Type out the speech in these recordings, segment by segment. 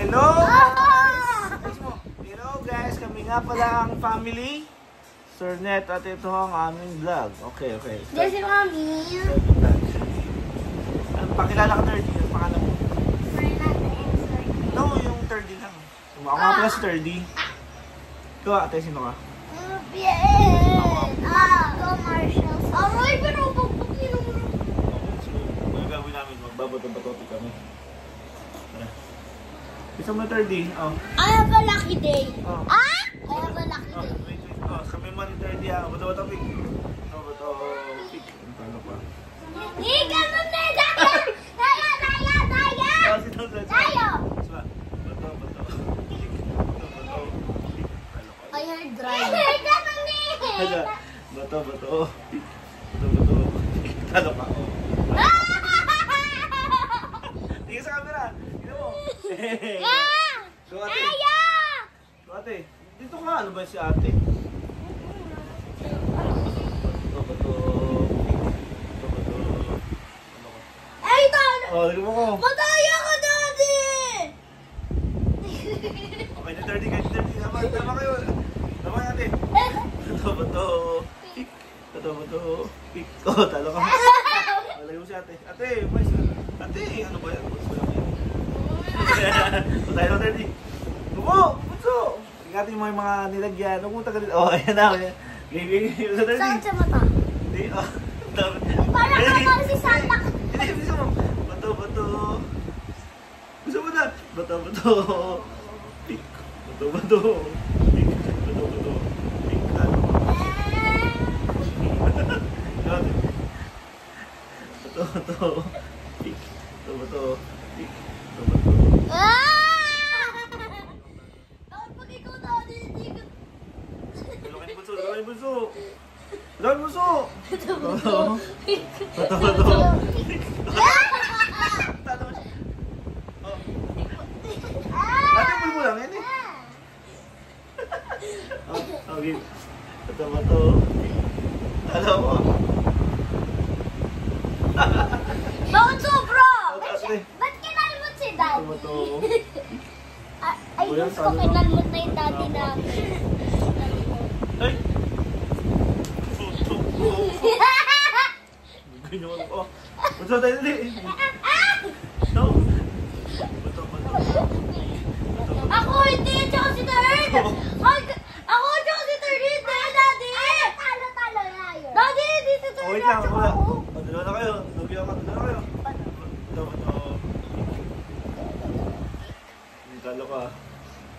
Hello guys! Hello guys, kami nga pala ang family. Sir Net at ito ang aming vlog. Okay. Yes, Mami. Pakilala ka 30. Ang pangalan mo? No, yung 30 lang. Ako nga pala si 30. Ikaw, ate, sino ka? Commercial. Aray, pero pagpapin mo. So, mga gawin namin, magbabato-batote kami. Isa mo 30. Oh. I have a lucky day. Oh. I have a lucky day. Wait. Kami man ni 30 ha. Bato-bato pick. Bato-bato pick. Ang talo pa. Higa mo na! Daya! Daya! Bato-bato. I heard dry. Higa mo na! Bato-bato. Talo pa. Tingin sa camera. Tingnan mo. So ate. Dito ka. Ano ba si ate? Ay, talo! Oh, tingnan mo ko. Madaya ka, Daddy! Okay, na 30 guys. 30. Tama kayo. Tama natin. Bato-bato. Bato-bato. Pick. Oh, talo ka. Malagay mo si ate. Ate, mais. Ate, ano ba yan? Patay na 30. Bumo! Butso! Tingnan mo yung mga nilagyan. Huwag mo tagal. Oh, ayan na. Gigigil sa 30. Saan sa mata? Hindi. Oh. Parang kapag si Santa. Hindi, gusto mo. Bato-bato. Gusto mo na. Bato-bato. Pick. Bato-bato. Pick. Bato-bato. Pick. Bato-bato. Pick. Bato-bato. Pick. Bato-bato. Bakit pag ikaw, Daddy, hindi ka... Dalawa ni Bunso. Dalawa ni Bunso. Dalawa ni Bunso. Bato-bato. Bato-bato. Ate, bulbo lang yan eh. Okay. Bato-bato. Talo mo. Bakit sobra? Ate. Ba't kinalmot si Daddy? Bato-bato. Ay, gusto ko kinalmot na yung Daddy namin. Ay! Ganyan ko. Oh! Bunso tayo dali! No! Bato-bato. Ako hindi! Tsaka si Third! Ako tsaka si Third! Hindi, Daddy! Talo na yun! Daddy, hindi si Third! Wait lang, wala. Dalawa na kayo. Dalawa na kayo. Bato-bato. Talo ka.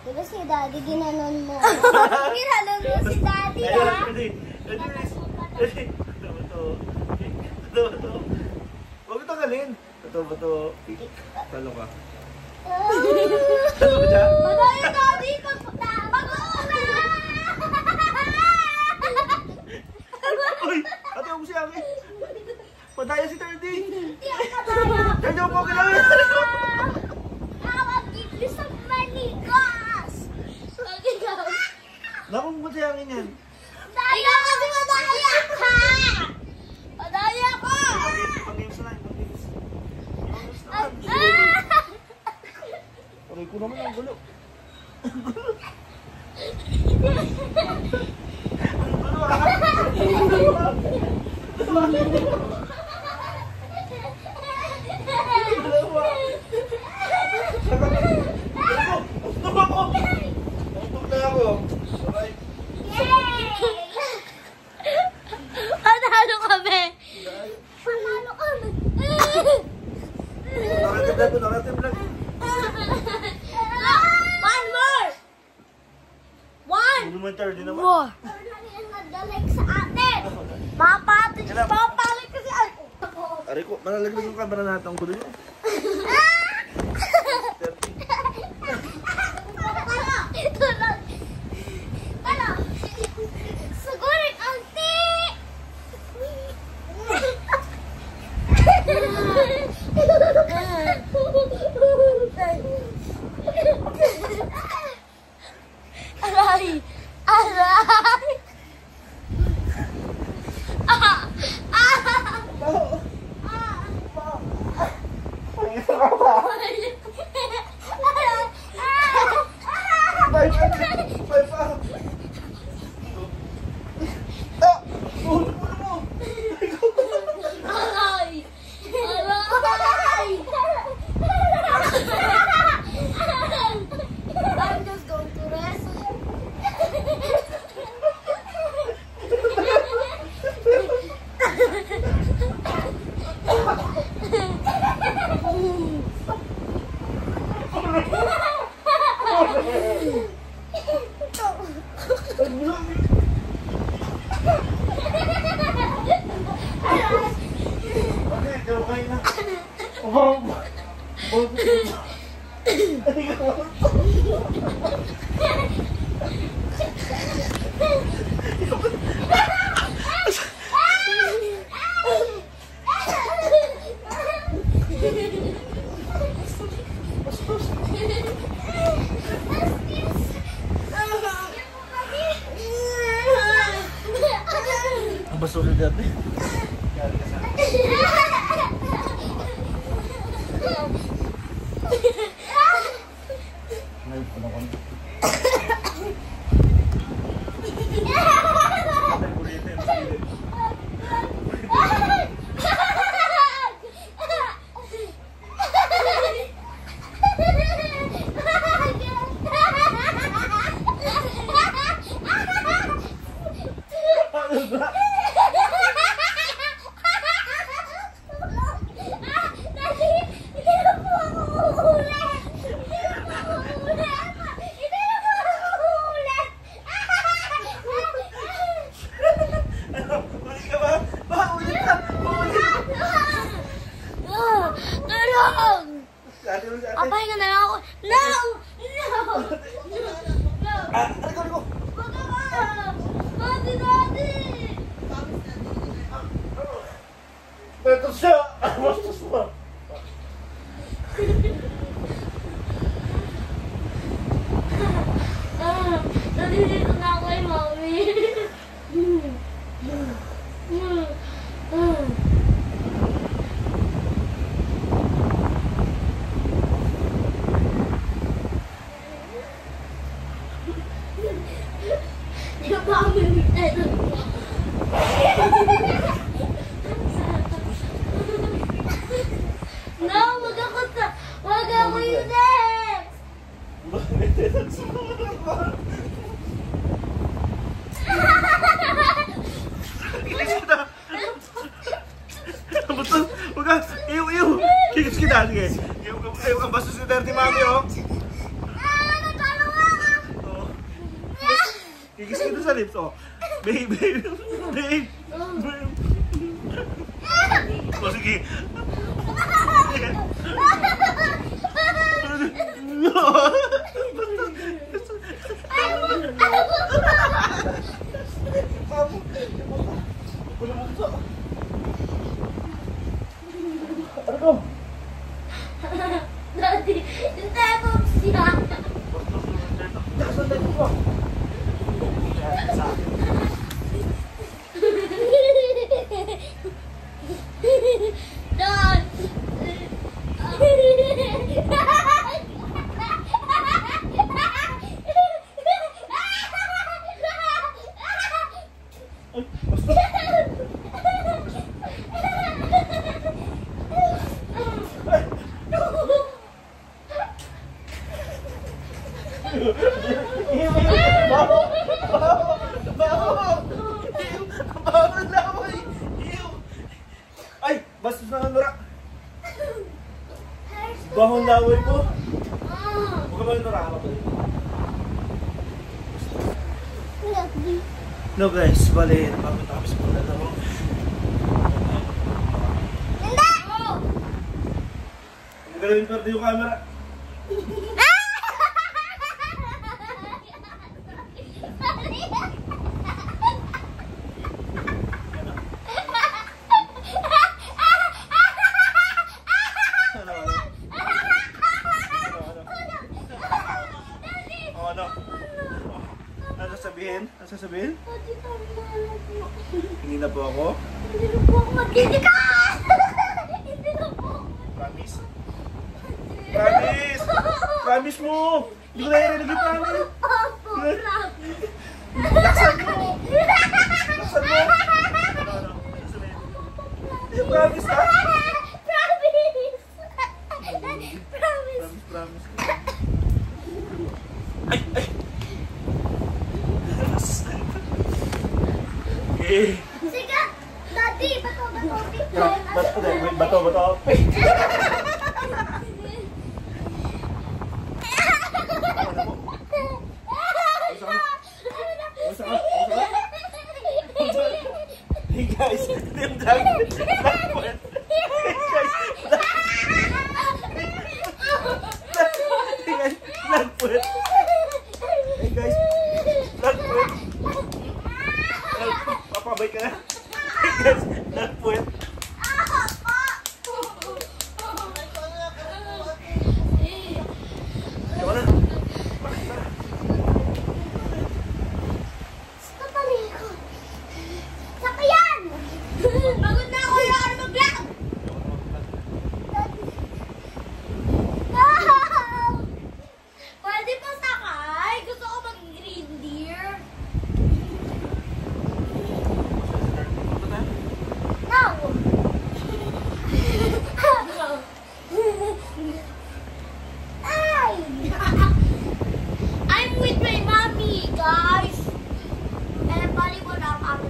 Diba si Daddy, ginanon mo? Ginanon mo si Daddy, ha? Ready. Bato-bato. Bato-bato. Huwag ito galin. Bato-bato. Talo ka. Talo ka dyan? Madaya, Daddy! Pag-uuna! Uy! Ate, huwag siya akin. Padaya si 30. Hindi ako madaya! Diyan yung po kailangan. Nakapag-give sa manikos! Naku, huwag siya akin yan. Daya kasi madaya ka! Madaya ka! Pang-games na lang. Aray ko naman ang gulo. Ang gulo. Panalo kami! Panalo kami! One more! One! More! Nag-like sa atin! Mapapalit kasi ay... Aray ko, malalaglag yung camera natin. Ang gulo nyo. Tulog! Ano? Sugurin ang Aray! Aray! Ang basura dati. Yari ka sa akin. Ngayon ko na kami. Patay burrito yung sili. Apay ka na lang ako. No! No! Ah, aliko. Daddy, daddy! Ito siya! Bastos mo! Nandito na ako kay Mami. No, wag ako yun eh! Huwag ka! Iyo! Kikis kita! Sige! Iyo ka bastos ni Dirty Mami, oh! Kikis kita sa lips, oh! Babe! Babe! Oh, sige! No! Ano ko? Daddy, hindi mo siya. Dad! Ay! Bastos na nura! Bahong laway ko! Huwag ka ba yung nura? No guys, bali, napapatapos ko na lang. Hindi ka rin pwede yung camera. Ano sasabihin? Ano sasabihin? Hindi na po ako. Hindi na po ako magkitikan! Hindi na po. Promise? Promise! Promise mo! Hindi ko narinig yung promise. Opo, promise. Laksan mo! Laksan mo! Ano? Sasabihin? Promise ha? Promise! Promise! Promise. Ay! Ay! Okay. Sige! Daddy, bato. Bato. Hey guys, dim vlog. Daddy ko na ako.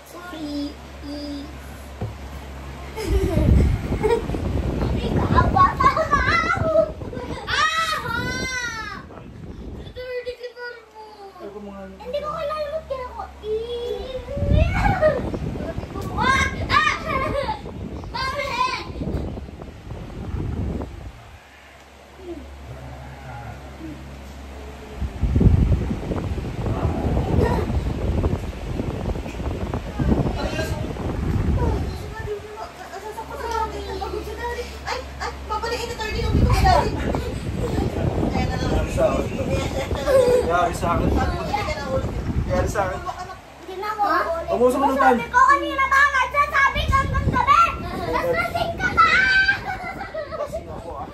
Sorry. Ikaw ba? Ay, kung mga... Hindi ko kailangan kaya ko. Bakit? Ay, babalikin na tayo din yung dito kay Daddy. Ayan na lang. Yari sa akin. Yari sa akin. Hindi na ako. Umusok ng tan. Sabi ko kanina ba nagsasabi ka hanggang gabi? Nasasing ka ba? Lasing ako ah.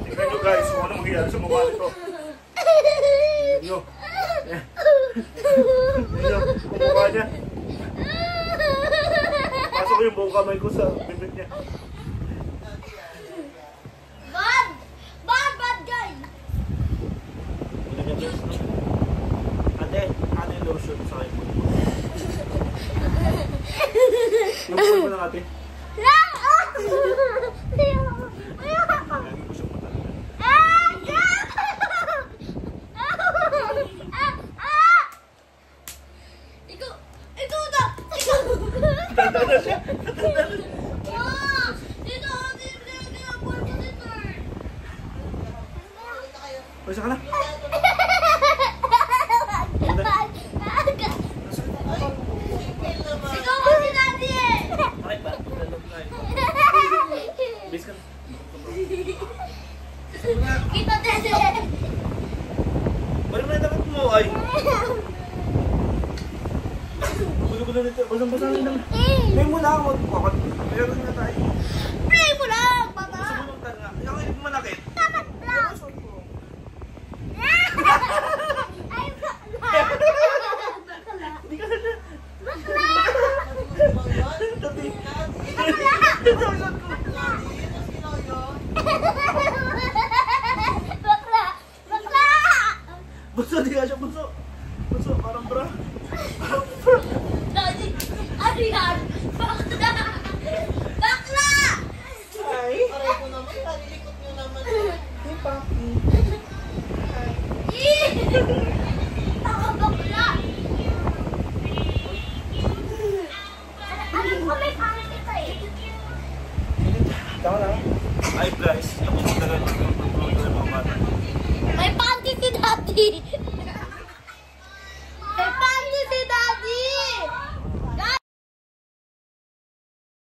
Tingnan nyo guys, kung anong mangyayari sa mukha nito. Tingnan nyo. Tingnan nyo, ang mukha niya. Pasok yung buong kamay ko sa bibig niya. Bad guy. Tingnan nyo guys. Ate, ano yung lotion sa kayo? Yung buwan mo lang ate. Hindi ko siya matalaga. Ikaw na! Tanda na siya. Dito ako ginagawa ko si Third. Pwesa ka na. Ikaw ba si Daddy eh? Bakit ba? Bis ka na. Kita Daddy. Balik na yung dapat mo ay. Gulo-gulo nito. Basang-basang lang. May muna ako. Meron na tayo. Pray mo lang, Papa. Sumunod nga. Yung hindi manakit. Dapat lang. Ay, bakla. Hindi ka na. Bakla. Dati. Bakla. Bakla. Bunso, di ka siya bunso. Bunso, parang bra. Daddy, ano yan? Bakla. Bakla. Ay. Aray ko naman, nalilikot nyo naman. Hey, papi. Bakla. Ano ko may pangit ito eh? Tama lang. Ay guys, tapos na lang. Mga bata. May panty si Daddy.